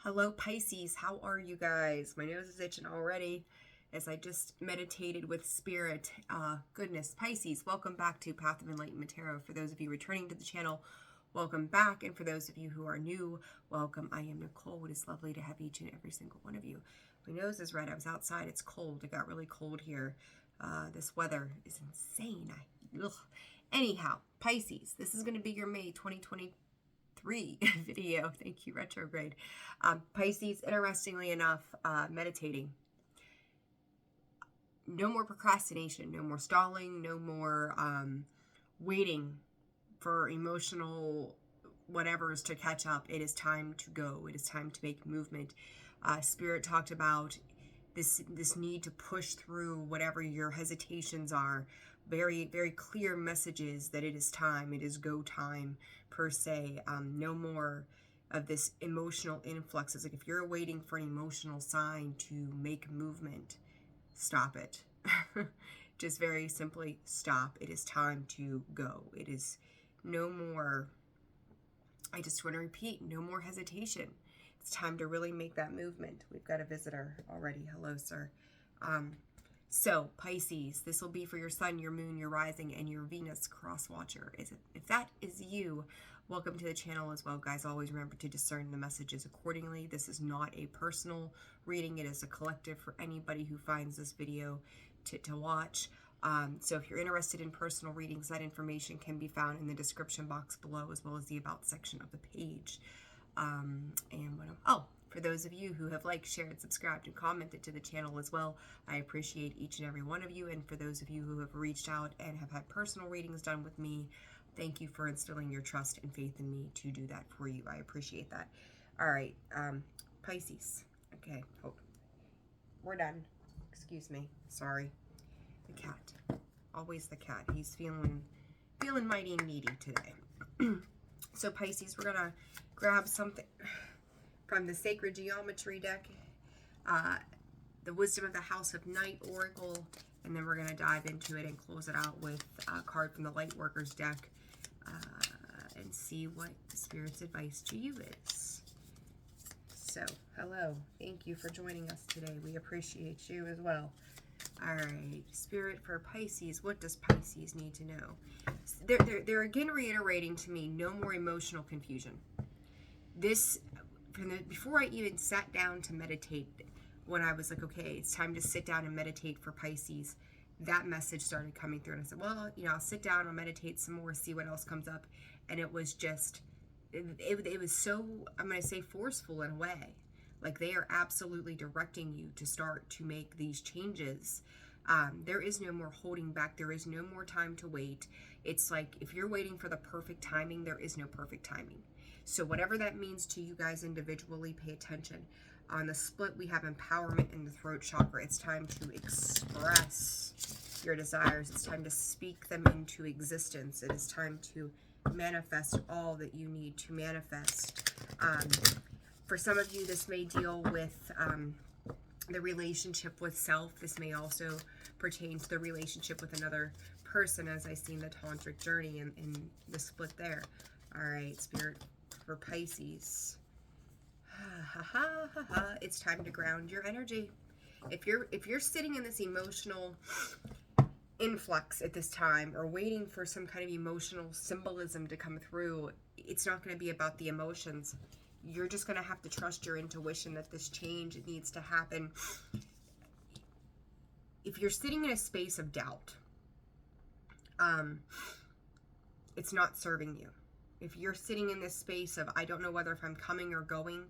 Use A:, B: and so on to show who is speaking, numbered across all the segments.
A: Hello Pisces, how are you guys? My nose is itching already as I just meditated with spirit. Goodness, Pisces, welcome back to Path of Enlightenment Tarot. For those of you returning to the channel, welcome back. And for those of you who are new, welcome. I am Nicole. It is lovely to have each and every single one of you. My nose is red. I was outside. It's cold. It got really cold here. This weather is insane. Anyhow, Pisces, this is going to be your May 2023 video. Thank you, retrograde. Pisces, interestingly enough, meditating. No more procrastination, no more stalling, no more waiting for emotional whatevers to catch up. It is time to go. It is time to make movement. Spirit talked about this need to push through whatever your hesitations are. Very, very clear messages that it is time. It is go time, per se. No more of this emotional influx. It's like if you're waiting for an emotional sign to make movement, stop it. Just very simply stop. It is time to go. It is no more, I just want to repeat, no more hesitation. It's time to really make that movement. We've got a visitor already. Hello, sir. So, Pisces, this will be for your sun, your moon, your rising, and your Venus cross watcher. If that is you, welcome to the channel as well, guys. Always remember to discern the messages accordingly. This is not a personal reading. It is a collective for anybody who finds this video to watch. So if you're interested in personal readings, that information can be found in the description box below, as well as the about section of the page. For those of you who have liked, shared, subscribed, and commented to the channel as well, I appreciate each and every one of you. And for those of you who have reached out and have had personal readings done with me, thank you for instilling your trust and faith in me to do that for you. I appreciate that. All right, Pisces. Okay, we're done. Excuse me. Sorry. The cat. Always the cat. He's feeling mighty needy today. So Pisces, we're gonna grab something from the Sacred Geometry deck, the Wisdom of the House of Night Oracle, and then we're gonna dive into it and close it out with a card from the Light Workers deck, and see what the Spirit's advice to you is. So, hello. Thank you for joining us today. We appreciate you as well. All right, Spirit for Pisces. What does Pisces need to know? They're again reiterating to me, no more emotional confusion. This, before I even sat down to meditate, when I was like, okay, it's time to sit down and meditate for Pisces, that message started coming through. And I said, well, I'll sit down, I'll meditate some more, see what else comes up. And it was just, it was so, I'm going to say forceful in a way. Like they are absolutely directing you to start to make these changes. There is no more holding back. There is no more time to wait. It's like if you're waiting for the perfect timing, there is no perfect timing. So whatever that means to you guys individually, pay attention. On the split, we have empowerment in the throat chakra. It's time to express your desires. It's time to speak them into existence. It is time to manifest all that you need to manifest. For some of you, this may deal with the relationship with self. This may also pertain to the relationship with another person, as I see in the tantric journey in the split there. All right, Spirit for Pisces. It's time to ground your energy. If you're sitting in this emotional influx at this time, or waiting for some kind of emotional symbolism to come through, it's not going to be about the emotions. You're just going to have to trust your intuition that this change needs to happen. If you're sitting in a space of doubt, it's not serving you. If you're sitting in this space of, I don't know whether if I'm coming or going,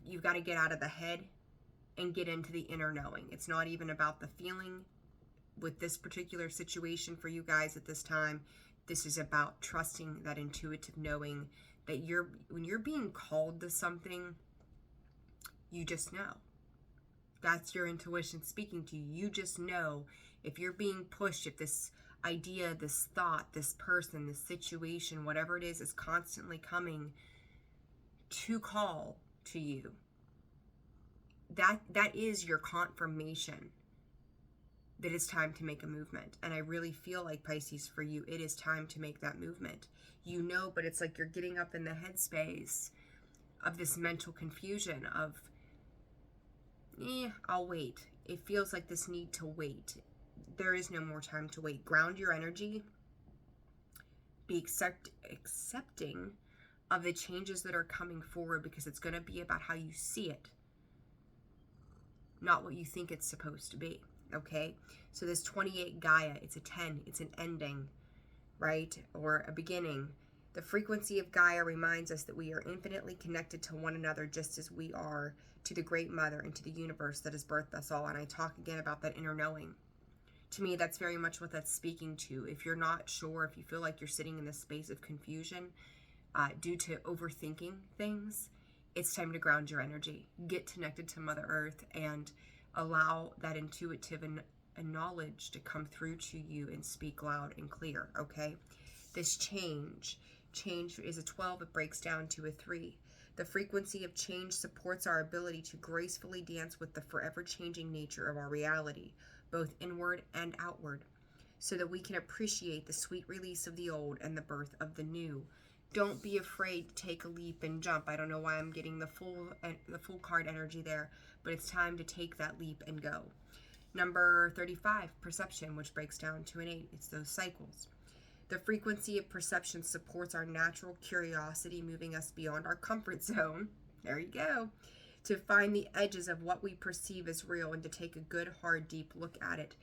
A: you've got to get out of the head and get into the inner knowing. It's not even about the feeling with this particular situation for you guys at this time. This is about trusting that intuitive knowing that when you're being called to something, you just know. That's your intuition speaking to you. You just know if you're being pushed, if this idea, this thought, this person, this situation, whatever it is constantly coming to call to you. That is your confirmation that it's time to make a movement. And I really feel like, Pisces, for you, it is time to make that movement. But it's like you're getting up in the headspace this mental confusion of, I'll wait. It feels like this need to wait. There is no more time to wait. Ground your energy. Be accepting of the changes that are coming forward, because it's going to be about how you see it, not what you think it's supposed to be. Okay? So this 28 Gaia, it's a 10. It's an ending, right? Or a beginning. The frequency of Gaia reminds us that we are infinitely connected to one another, just as we are to the Great Mother and to the universe that has birthed us all. And I talk again about that inner knowing. To me, that's very much what that's speaking to. If you're not sure, if you feel like you're sitting in this space of confusion due to overthinking things, it's time to ground your energy. Get connected to Mother Earth and allow that intuitive and knowledge to come through to you and speak loud and clear, okay? This change is a 12. It breaks down to a 3. The frequency of change supports our ability to gracefully dance with the forever changing nature of our reality, both inward and outward, so that we can appreciate the sweet release of the old and the birth of the new. Don't be afraid to take a leap and jump. I don't know why I'm getting the full card energy there, but it's time to take that leap and go. Number 35, perception, which breaks down to an 8. It's those cycles. The frequency of perception supports our natural curiosity, moving us beyond our comfort zone. There you go. To find the edges of what we perceive as real and to take a good, hard, deep look at it.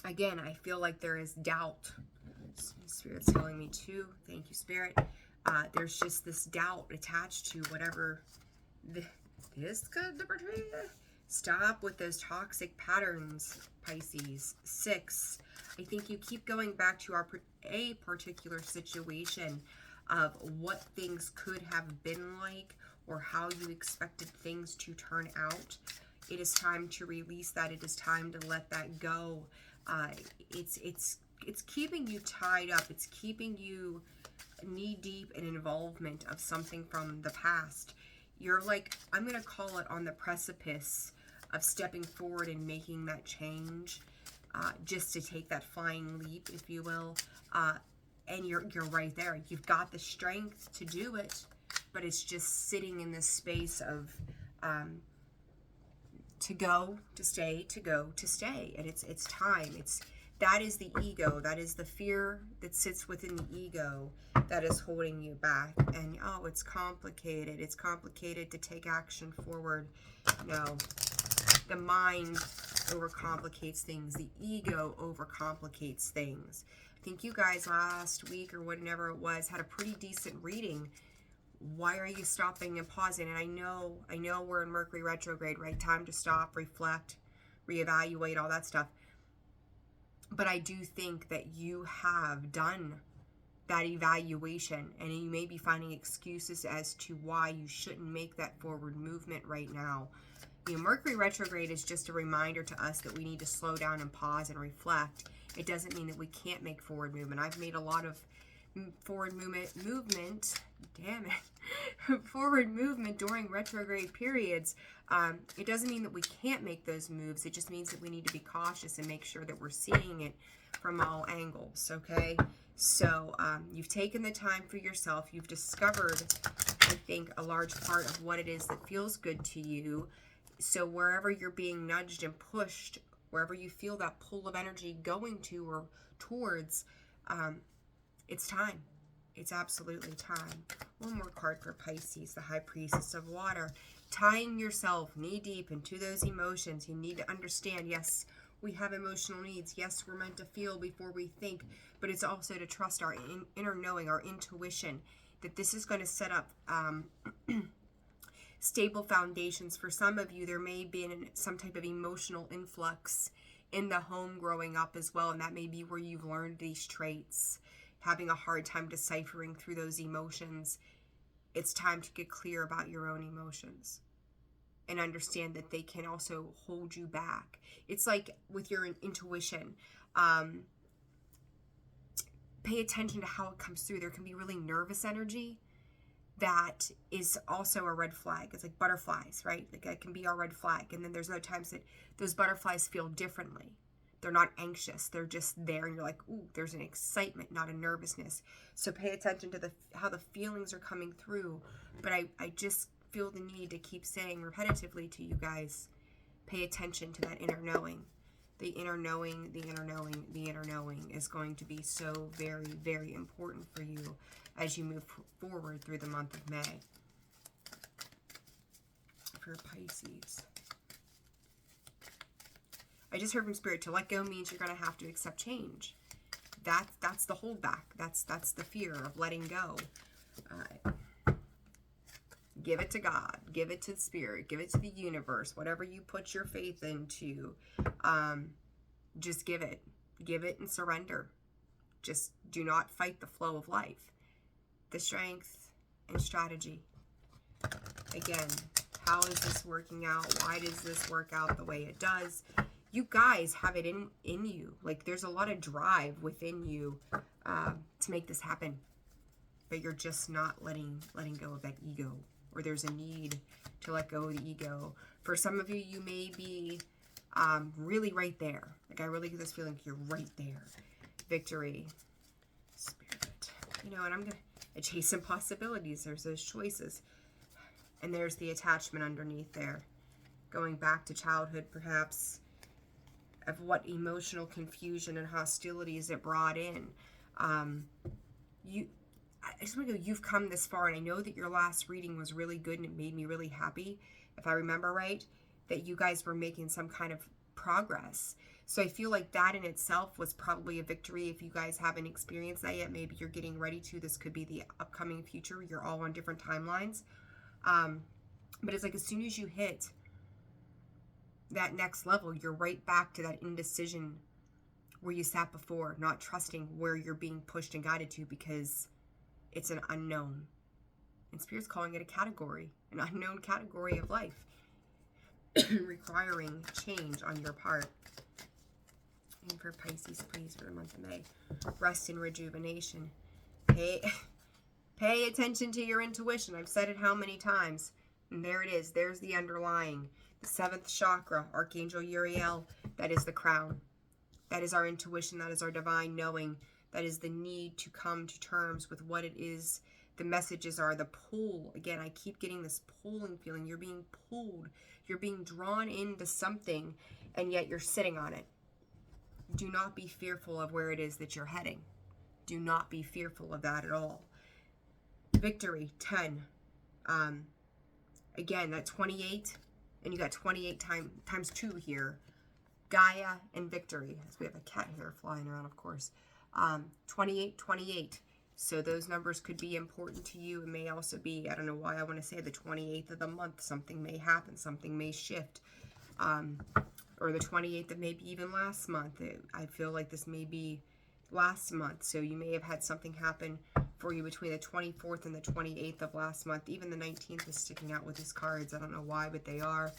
A: Again, I feel like there is doubt. Spirit's telling me too. Thank you, Spirit. There's just this doubt attached to whatever this could be. Stop with those toxic patterns, Pisces. 6. I think you keep going back to a particular situation of what things could have been like or how you expected things to turn out. It is time to release that. It is time to let that go. It's keeping you tied up. It's keeping you knee deep in involvement of something from the past. You're like, I'm going to call it on the precipice of stepping forward and making that change, just to take that flying leap, if you will. And you're right there. You've got the strength to do it, but it's just sitting in this space of to go, to stay, to go, to stay. And it's time. That is the ego. That is the fear that sits within the ego that is holding you back. And oh, it's complicated. It's complicated to take action forward. No. The mind overcomplicates things. The ego overcomplicates things. I think you guys last week or whatever it was had a pretty decent reading. Why are you stopping and pausing? And I know we're in Mercury retrograde, right? Time to stop, reflect, reevaluate, all that stuff. But I do think that you have done that evaluation, and you may be finding excuses as to why you shouldn't make that forward movement right now. You know, Mercury retrograde is just a reminder to us that we need to slow down and pause and reflect. It doesn't mean that we can't make forward movement. I've made a lot of forward movement, damn it, forward movement during retrograde periods. It doesn't mean that we can't make those moves. It just means that we need to be cautious and make sure that we're seeing it from all angles, okay? So you've taken the time for yourself. You've discovered, I think, a large part of what it is that feels good to you. So wherever you're being nudged and pushed, wherever you feel that pull of energy going to or towards, it's time. It's absolutely time. One more card for Pisces, the High Priestess of Water. Tying yourself knee deep into those emotions. You need to understand, yes, we have emotional needs. Yes, we're meant to feel before we think, but it's also to trust our inner knowing, our intuition, that this is going to set up stable foundations. For some of you, there may have been some type of emotional influx in the home growing up as well, and that may be where you've learned these traits, having a hard time deciphering through those emotions. It's time to get clear about your own emotions and understand that they can also hold you back. It's like with your intuition, pay attention to how it comes through. There can be really nervous energy that is also a red flag. It's like butterflies, right? Like that can be our red flag. And then there's other times that those butterflies feel differently. They're not anxious. They're just there, and you're like, ooh, there's an excitement, not a nervousness. So pay attention to how the feelings are coming through. But I just feel the need to keep saying repetitively to you guys, pay attention to that inner knowing. The inner knowing, the inner knowing, the inner knowing is going to be so very, very important for you as you move forward through the month of May. For Pisces. I just heard from Spirit, to let go means you're going to have to accept change. That's the holdback. That's the fear of letting go. Give it to God. Give it to Spirit. Give it to the universe. Whatever you put your faith into, just give it. Give it and surrender. Just do not fight the flow of life. The strength and strategy. Again, how is this working out? Why does this work out the way it does? You guys have it in you. Like, there's a lot of drive within you to make this happen. But you're just not letting go of that ego. Or there's a need to let go of the ego. For some of you, you may be really right there. Like, I really get this feeling you're right there. Victory. Spirit. You know, and I'm going to chase some possibilities. There's those choices. And there's the attachment underneath there. Going back to childhood, perhaps, of what emotional confusion and hostilities it brought in. I just want to go, you've come this far, and I know that your last reading was really good and it made me really happy, if I remember right, that you guys were making some kind of progress. So I feel like that in itself was probably a victory. If you guys haven't experienced that yet, maybe you're getting ready to. This could be the upcoming future. You're all on different timelines. But it's like as soon as you hit that next level, you're right back to that indecision where you sat before, not trusting where you're being pushed and guided to because it's an unknown. And Spirit's calling it a category, an unknown category of life, requiring change on your part. And for Pisces, please, for the month of May, rest and rejuvenation. Pay attention to your intuition. I've said it how many times? And there it is. There's the underlying. The 7th chakra, Archangel Uriel, that is the crown. That is our intuition. That is our divine knowing. That is the need to come to terms with what it is. The messages are the pull. Again, I keep getting this pulling feeling. You're being pulled. You're being drawn into something, and yet you're sitting on it. Do not be fearful of where it is that you're heading. Do not be fearful of that at all. Victory, 10. Again, that 28. And you got 28 times 2 here. Gaia and victory. As we have a cat here flying around, of course. 28, 28. So those numbers could be important to you. It may also be, I don't know why I want to say the 28th of the month. Something may happen. Something may shift. Or the 28th of maybe even last month. I feel like this may be last month. So you may have had something happen for you between the 24th and the 28th of last month. Even the 19th is sticking out with these cards. I don't know why, but they are.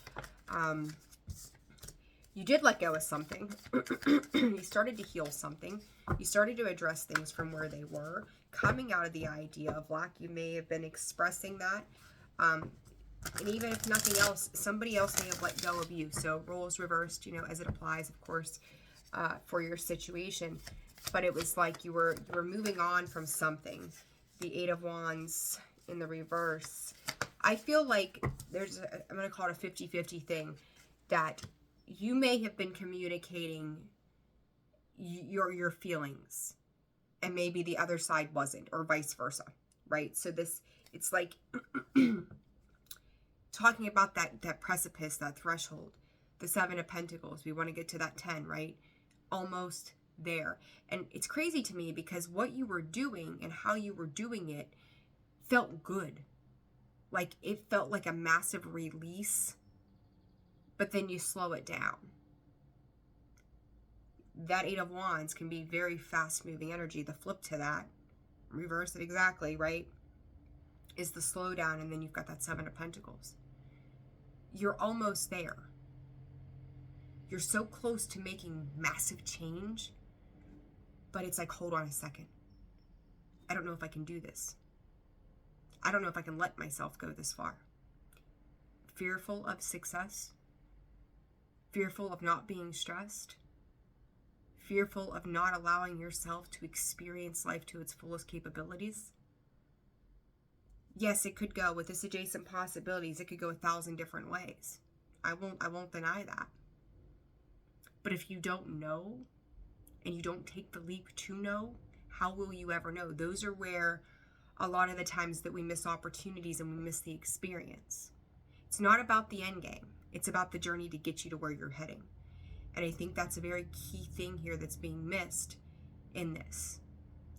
A: You did let go of something. You started to heal something. You started to address things from where they were. Coming out of the idea of lack, you may have been expressing that. And even if nothing else, somebody else may have let go of you. So roles reversed, you know, as it applies, of course, for your situation. But it was like you were moving on from something. The 8 of Wands in the reverse. I feel like there's, I'm going to call it a 50-50 thing, that you may have been communicating your feelings, and maybe the other side wasn't, or vice versa, right? So this, it's like talking about that precipice, that threshold, the 7 of Pentacles. We want to get to that 10, right? Almost there. And it's crazy to me because what you were doing and how you were doing it felt good. Like it felt like a massive release, but then you slow it down. That 8 of Wands can be very fast moving energy. The flip to that, reverse it exactly, right, is the slowdown, and then you've got that 7 of Pentacles. You're almost there. You're so close to making massive change, but it's like, hold on a second. I don't know if I can do this. I don't know if I can let myself go this far. Fearful of success. Fearful of not being stressed. fearful of not allowing yourself to experience life to its fullest capabilities? Yes, it could go with this adjacent possibilities. It could go 1,000 different ways. I won't deny that. But if you don't know and you don't take the leap to know, how will you ever know? Those are where a lot of the times that we miss opportunities and we miss the experience. It's not about the end game. It's about the journey to get you to where you're heading. And I think that's a very key thing here that's being missed in this.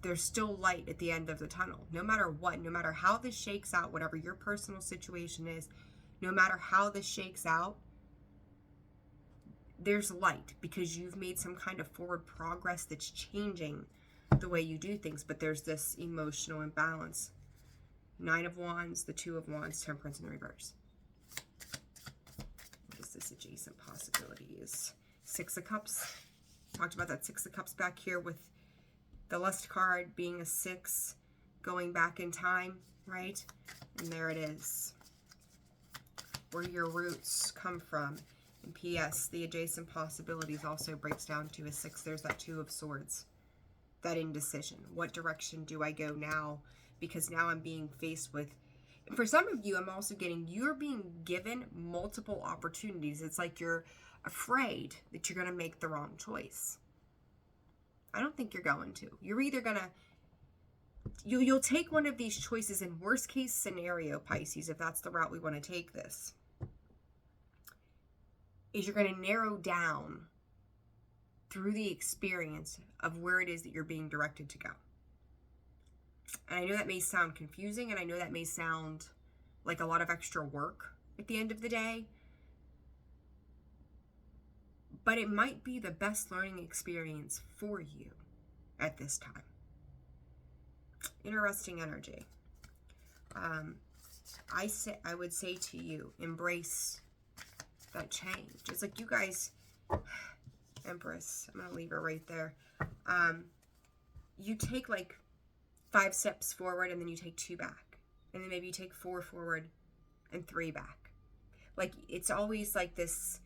A: There's still light at the end of the tunnel. No matter what, no matter how this shakes out, whatever your personal situation is, no matter how this shakes out, there's light because you've made some kind of forward progress that's changing the way you do things. But there's this emotional imbalance. 9 of Wands, the 2 of Wands, Temperance in reverse. What is this adjacent possibility? Is 6 of Cups. Talked about that 6 of Cups back here with the Lust card being a 6 going back in time, right? And there it is. Where your roots come from. And P.S. the adjacent possibilities also breaks down to a 6. There's that 2 of Swords. That indecision. What direction do I go now? Because now I'm being faced with, for some of you, I'm also getting, you're being given multiple opportunities. It's like you're afraid that you're going to make the wrong choice. I don't think you're going to. You're either going to, you'll take one of these choices in worst case scenario, Pisces, if that's the route we want to take this, is you're going to narrow down through the experience of where it is that you're being directed to go. And I know that may sound confusing, and I know that may sound like a lot of extra work at the end of the day, but it might be the best learning experience for you at this time. Interesting energy. I would say to you, embrace that change. It's like you guys, Empress, I'm going to leave her right there. You take like 5 steps forward and then you take 2 back. And then maybe you take 4 forward and 3 back. Like it's always like this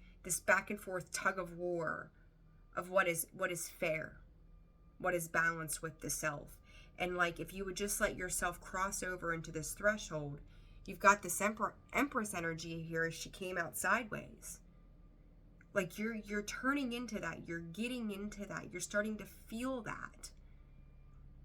A: back and forth tug of war of what is fair, what is balanced with the self. And like if you would just let yourself cross over into this threshold, you've got this Empress energy here as she came out sideways. Like you're turning into that, you're getting into that, you're starting to feel that.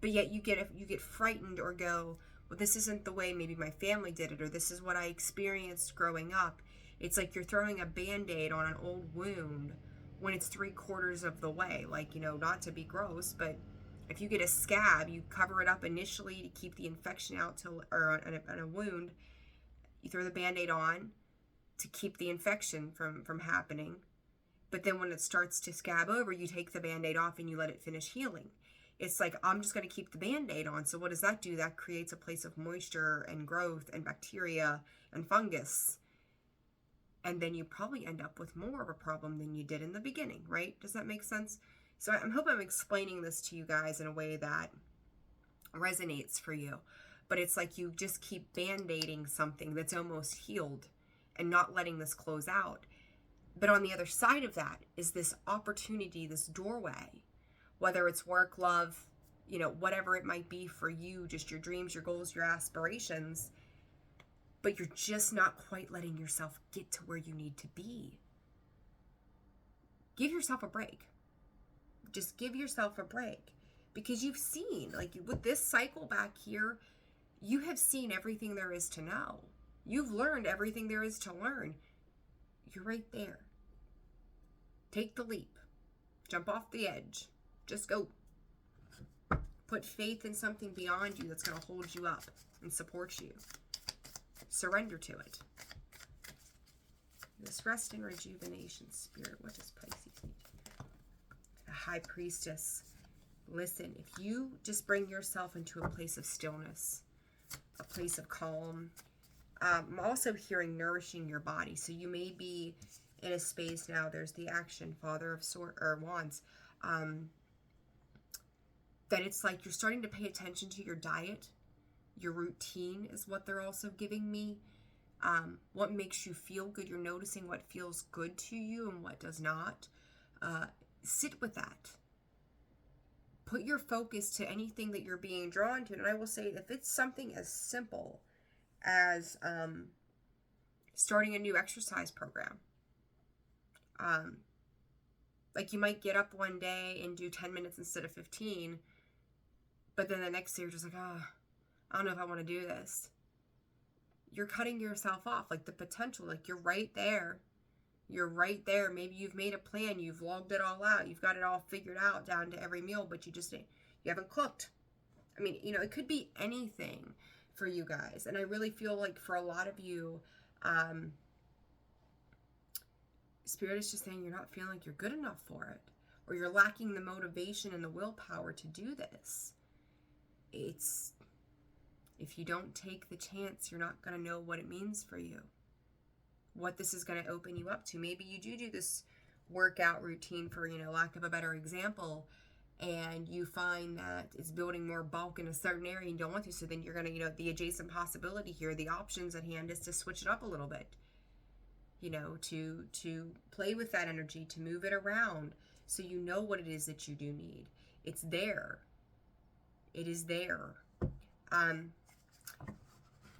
A: But yet you get frightened or go, well, this isn't the way maybe my family did it, or this is what I experienced growing up. It's like you're throwing a Band-Aid on an old wound when it's 3/4 of the way. Like, you know, not to be gross, but if you get a scab, you cover it up initially to keep the infection out or on a wound. You throw the Band-Aid on to keep the infection from happening. But then when it starts to scab over, you take the Band-Aid off and you let it finish healing. It's like, I'm just going to keep the Band-Aid on. So what does that do? That creates a place of moisture and growth and bacteria and fungus. And then you probably end up with more of a problem than you did in the beginning, right? Does that make sense? So I hope I'm explaining this to you guys in a way that resonates for you. But it's like you just keep Band-Aiding something that's almost healed and not letting this close out. But on the other side of that is this opportunity, this doorway, whether it's work, love, you know, whatever it might be for you, just your dreams, your goals, your aspirations, but you're just not quite letting yourself get to where you need to be. Give yourself a break. Just give yourself a break, because you've seen, like with this cycle back here, you have seen everything there is to know. You've learned everything there is to learn. You're right there. Take the leap. Jump off the edge. Just go. Put faith in something beyond you that's going to hold you up and support you. Surrender to it. This rest and rejuvenation spirit. What does Pisces need? The High Priestess. Listen, if you just bring yourself into a place of stillness, a place of calm. I'm also hearing nourishing your body. So you may be in a space now. There's the action, Father of Wands. That it's like you're starting to pay attention to your diet. Your routine is what they're also giving me. What makes you feel good. You're noticing what feels good to you and what does not. Sit with that. put your focus to anything that you're being drawn to. And I will say, if it's something as simple as starting a new exercise program, like you might get up one day and do 10 minutes instead of 15, but then the next day you're just like, oh, I don't know if I want to do this. You're cutting yourself off, like the potential, like you're right there. You're right there. Maybe you've made a plan. You've logged it all out. You've got it all figured out down to every meal, but you haven't cooked. I mean, it could be anything for you guys. And I really feel like for a lot of you, Spirit is just saying you're not feeling like you're good enough for it, or you're lacking the motivation and the willpower to do this. If you don't take the chance, you're not going to know what it means for you, what this is going to open you up to. Maybe you do this workout routine, for lack of a better example, and you find that it's building more bulk in a certain area and you don't want to. So then you're going to, the adjacent possibility here, the options at hand is to switch it up a little bit. To play with that energy, to move it around, so you know what it is that you do need. It's there. It is there.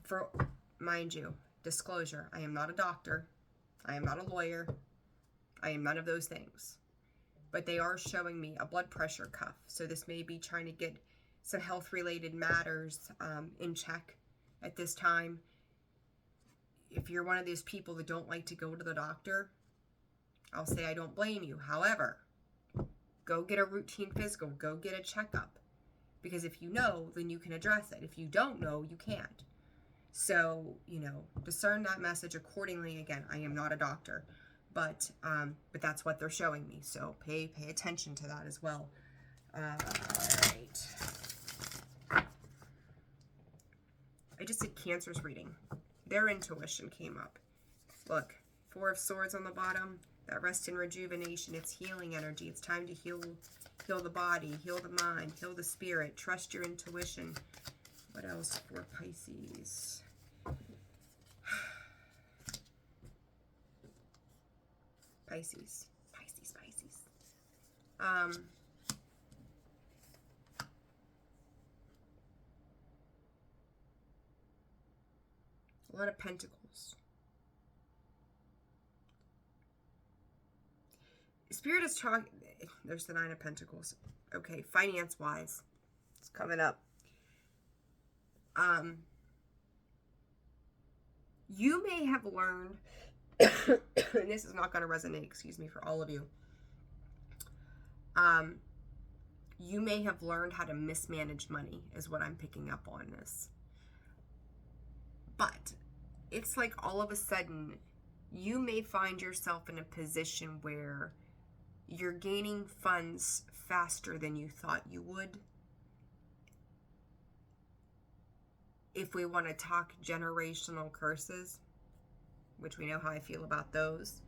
A: For, mind you, disclosure, I am not a doctor. I am not a lawyer. I am none of those things. But they are showing me a blood pressure cuff. So this may be trying to get some health-related matters in check at this time. If you're one of those people that don't like to go to the doctor, I'll say I don't blame you. However, go get a routine physical. Go get a checkup. Because if you know, then you can address it. If you don't know, you can't. So, discern that message accordingly. Again, I am not a doctor, but that's what they're showing me. So pay attention to that as well. All right. I just did Cancer's reading. Their intuition came up. Look, 4 of Swords on the bottom. That rest and rejuvenation. It's healing energy. It's time to heal the body, heal the mind, heal the spirit. Trust your intuition. What else for Pisces? Pisces. A lot of Pentacles. Spirit is talking. There's the 9 of Pentacles. Okay, finance-wise, it's coming up. You may have learned, and this is not going to resonate, excuse me, for all of you. You may have learned how to mismanage money, is what I'm picking up on this. But it's like all of a sudden, you may find yourself in a position where you're gaining funds faster than you thought you would. If we want to talk generational curses, which we know how I feel about those,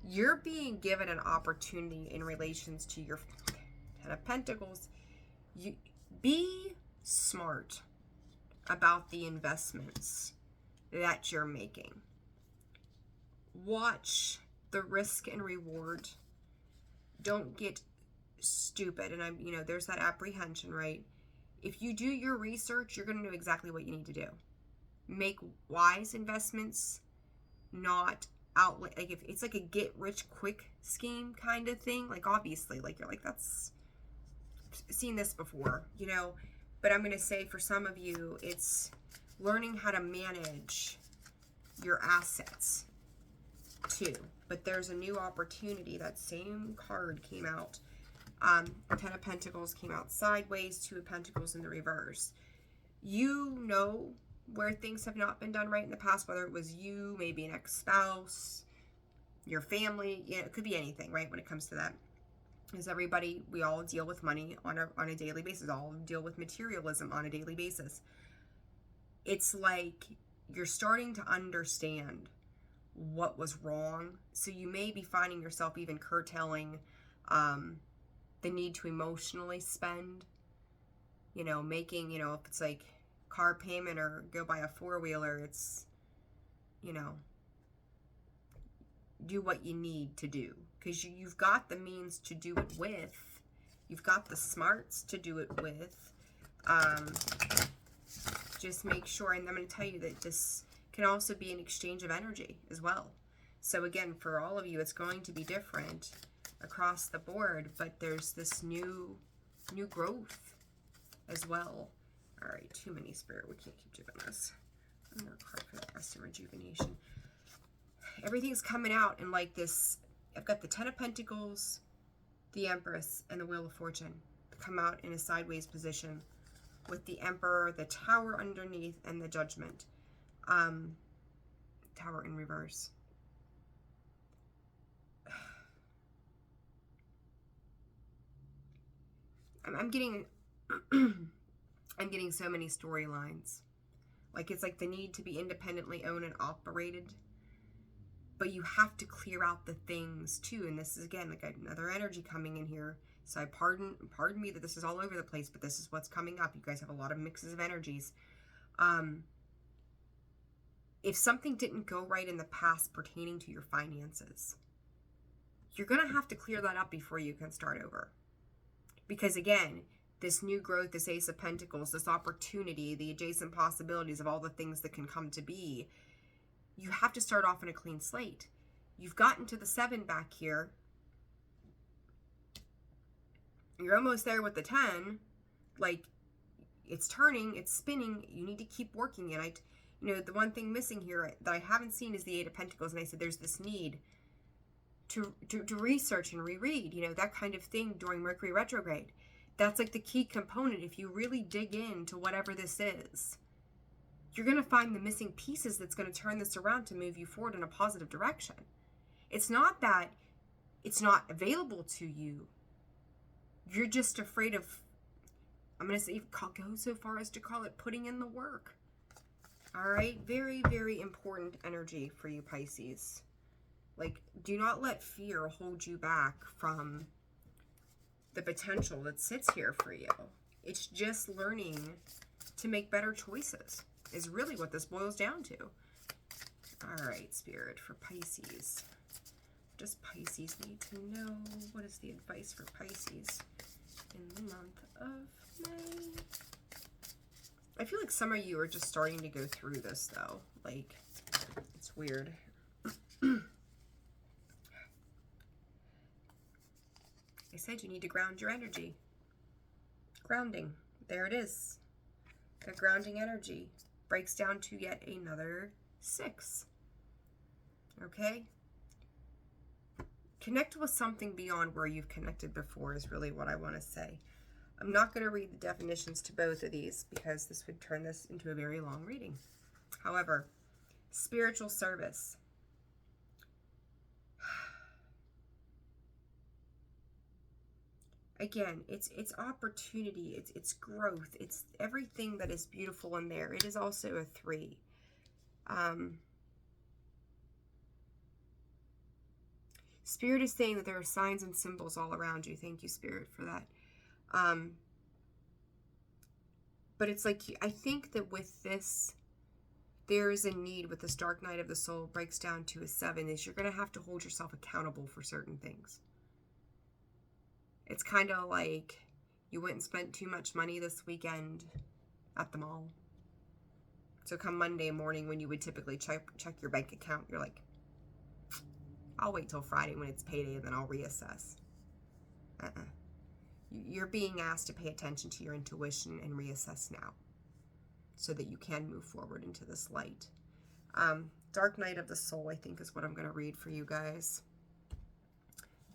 A: you're being given an opportunity in relations to your 10 of Pentacles. You be smart about the investments that you're making. Watch the risk and reward. Don't get stupid. And there's that apprehension, right? If you do your research, you're going to know exactly what you need to do. Make wise investments, not outlay. Like if it's like a get rich quick scheme kind of thing, like obviously, like you're like, that's seen this before, but I'm going to say for some of you, it's learning how to manage your assets too. But there's a new opportunity. That same card came out. 10 of Pentacles came out sideways, 2 of Pentacles in the reverse. You know where things have not been done right in the past, whether it was you, maybe an ex-spouse, your family, it could be anything, right, when it comes to that. Because everybody, we all deal with money on a daily basis, all deal with materialism on a daily basis. It's like you're starting to understand what was wrong. So you may be finding yourself even curtailing the need to emotionally spend, making, if it's like car payment or go buy a 4-wheeler, it's, do what you need to do. Because you've got the means to do it with. You've got the smarts to do it with. Just make sure, and I'm going to tell you that this can also be an exchange of energy as well. So again, for all of you, it's going to be different across the board, but there's this new growth as well. All right, too many, Spirit. We can't keep doing this. One more card for the rest of rejuvenation. Everything's coming out in like this. I've got the Ten of Pentacles, the Empress, and the Wheel of Fortune come out in a sideways position with the Emperor, the Tower underneath, and the Judgment. Tower in reverse. I'm getting I'm getting so many storylines. Like, it's like the need to be independently owned and operated, but you have to clear out the things too. And this is again like another energy coming in here. So pardon me that this is all over the place, but this is what's coming up. You guys have a lot of mixes of energies. If something didn't go right in the past pertaining to your finances, you're going to have to clear that up before you can start over. Because again, this new growth, this Ace of Pentacles, this opportunity, the adjacent possibilities of all the things that can come to be, you have to start off on a clean slate. You've gotten to the 7 back here. You're almost there with the 10. Like, it's turning, it's spinning. You need to keep working. And the one thing missing here that I haven't seen is the 8 of Pentacles. And I said there's this need to research and reread, that kind of thing during Mercury retrograde. That's like the key component. If you really dig into whatever this is, you're going to find the missing pieces that's going to turn this around to move you forward in a positive direction. It's not that it's not available to you. You're just afraid of, I'm going to say, go so far as to call it putting in the work. All right? Very, very important energy for you, Pisces. Like, do not let fear hold you back from the potential that sits here for you. It's just learning to make better choices is really what this boils down to. All right, Spirit, for Pisces. What does Pisces need to know? What is the advice for Pisces in the month of May? I feel like some of you are just starting to go through this, though. Like, it's weird. I said you need to ground your energy. Grounding. There it is. The grounding energy breaks down to yet another 6. Okay? Connect with something beyond where you've connected before is really what I want to say. I'm not going to read the definitions to both of these because this would turn this into a very long reading. However, spiritual service. Again, it's opportunity, it's growth, it's everything that is beautiful in there. It is also a 3. Spirit is saying that there are signs and symbols all around you. Thank you, Spirit, for that. But it's like, I think that with this, there is a need with this Dark Night of the Soul breaks down to a 7, is you're going to have to hold yourself accountable for certain things. It's kind of like you went and spent too much money this weekend at the mall. So come Monday morning when you would typically check your bank account, you're like, I'll wait till Friday when it's payday and then I'll reassess. You're being asked to pay attention to your intuition and reassess now so that you can move forward into this light. Dark Night of the Soul, I think, is what I'm going to read for you guys.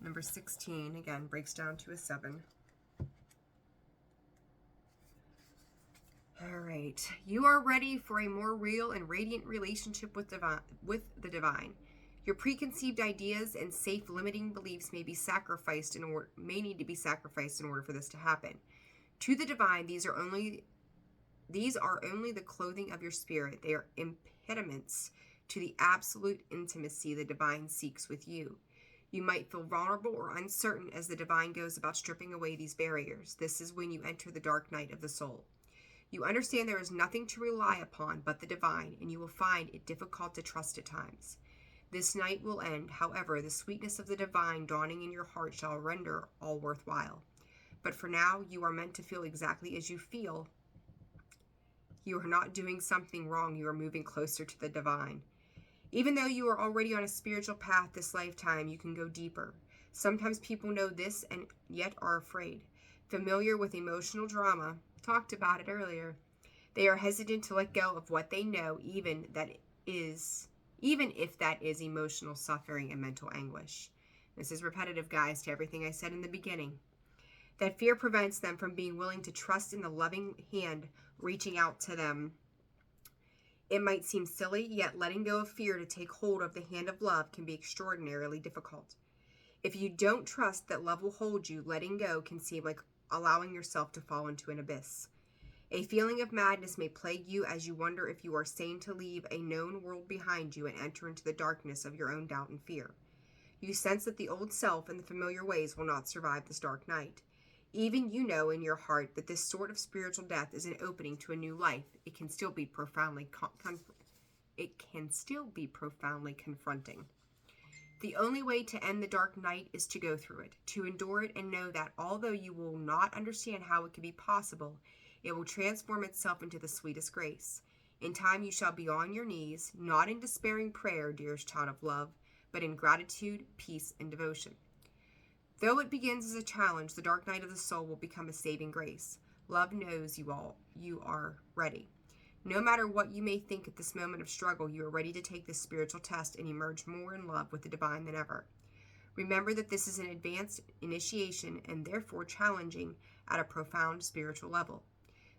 A: Number 16, again, breaks down to a 7. All right. You are ready for a more real and radiant relationship with the divine. Your preconceived ideas and safe limiting beliefs may be sacrificed may need to be sacrificed in order for this to happen. To the divine, these are only the clothing of your spirit. They are impediments to the absolute intimacy the divine seeks with you. You might feel vulnerable or uncertain as the divine goes about stripping away these barriers. This is when you enter the dark night of the soul. You understand there is nothing to rely upon but the divine, and you will find it difficult to trust at times. This night will end. However, the sweetness of the divine dawning in your heart shall render all worthwhile. But for now, you are meant to feel exactly as you feel. You are not doing something wrong. You are moving closer to the divine. Even though you are already on a spiritual path this lifetime, you can go deeper. Sometimes people know this and yet are afraid. Familiar with emotional drama, talked about it earlier. They are hesitant to let go of what they know, even if that is emotional suffering and mental anguish. This is repetitive, guys, to everything I said in the beginning. That fear prevents them from being willing to trust in the loving hand reaching out to them. It might seem silly, yet letting go of fear to take hold of the hand of love can be extraordinarily difficult. If you don't trust that love will hold you, letting go can seem like allowing yourself to fall into an abyss. A feeling of madness may plague you as you wonder if you are sane to leave a known world behind you and enter into the darkness of your own doubt and fear. You sense that the old self and the familiar ways will not survive this dark night. Even you know in your heart that this sort of spiritual death is an opening to a new life. It can still be profoundly confronting. The only way to end the dark night is to go through it, to endure it and know that although you will not understand how it can be possible, it will transform itself into the sweetest grace. In time you shall be on your knees, not in despairing prayer, dearest child of love, but in gratitude, peace, and devotion. Though it begins as a challenge, the dark night of the soul will become a saving grace. Love knows you are ready. No matter what you may think at this moment of struggle, you are ready to take this spiritual test and emerge more in love with the divine than ever. Remember that this is an advanced initiation and therefore challenging at a profound spiritual level.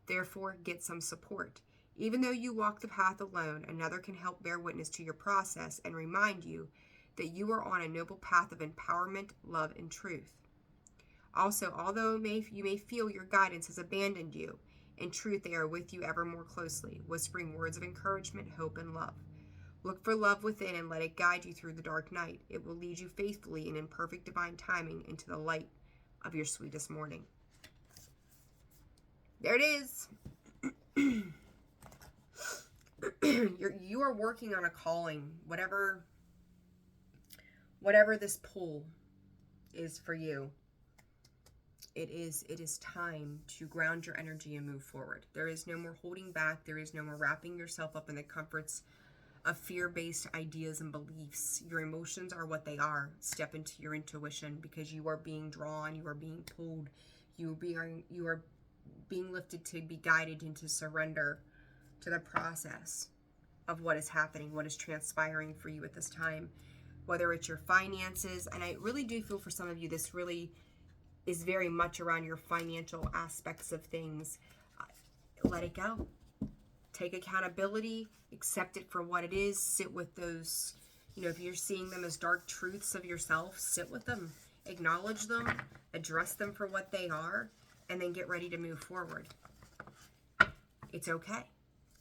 A: Therefore, get some support. Even though you walk the path alone, another can help bear witness to your process and remind you that you are on a noble path of empowerment, love, and truth. Also, although you may feel your guidance has abandoned you, in truth they are with you ever more closely, whispering words of encouragement, hope, and love. Look for love within and let it guide you through the dark night. It will lead you faithfully and in perfect divine timing into the light of your sweetest morning. There it is. You are working on a calling, whatever this pull is for you. It is time to ground your energy and move forward. There is no more holding back. There is no more wrapping yourself up in the comforts of fear-based ideas and beliefs. Your emotions are what they are. Step into your intuition because you are being drawn, you are being pulled, you are being lifted to be guided into surrender to the process of what is happening, what is transpiring for you at this time, whether it's your finances. And I really do feel for some of you, this really is very much around your financial aspects of things. Let it go. Take accountability, accept it for what it is, sit with those, if you're seeing them as dark truths of yourself, sit with them, acknowledge them, address them for what they are, and then get ready to move forward. It's okay.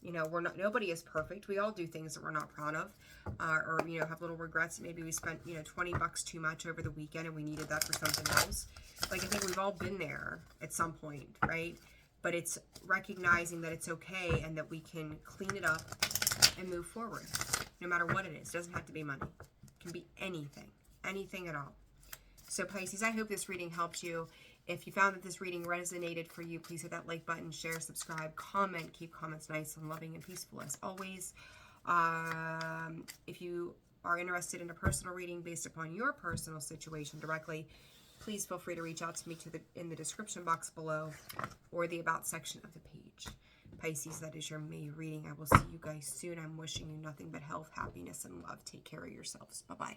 A: Nobody is perfect. We all do things that we're not proud of, or have little regrets. Maybe we spent, $20 too much over the weekend and we needed that for something else. Like, I think we've all been there at some point, right? But it's recognizing that it's okay and that we can clean it up and move forward, no matter what it is. It doesn't have to be money. It can be anything at all. So Pisces, I hope this reading helped you. If you found that this reading resonated for you, please hit that like button, share, subscribe, comment. Keep comments nice and loving and peaceful as always. If you are interested in a personal reading based upon your personal situation directly, please feel free to reach out to me in the description box below or the About section of the page. Pisces, that is your May reading. I will see you guys soon. I'm wishing you nothing but health, happiness, and love. Take care of yourselves. Bye-bye.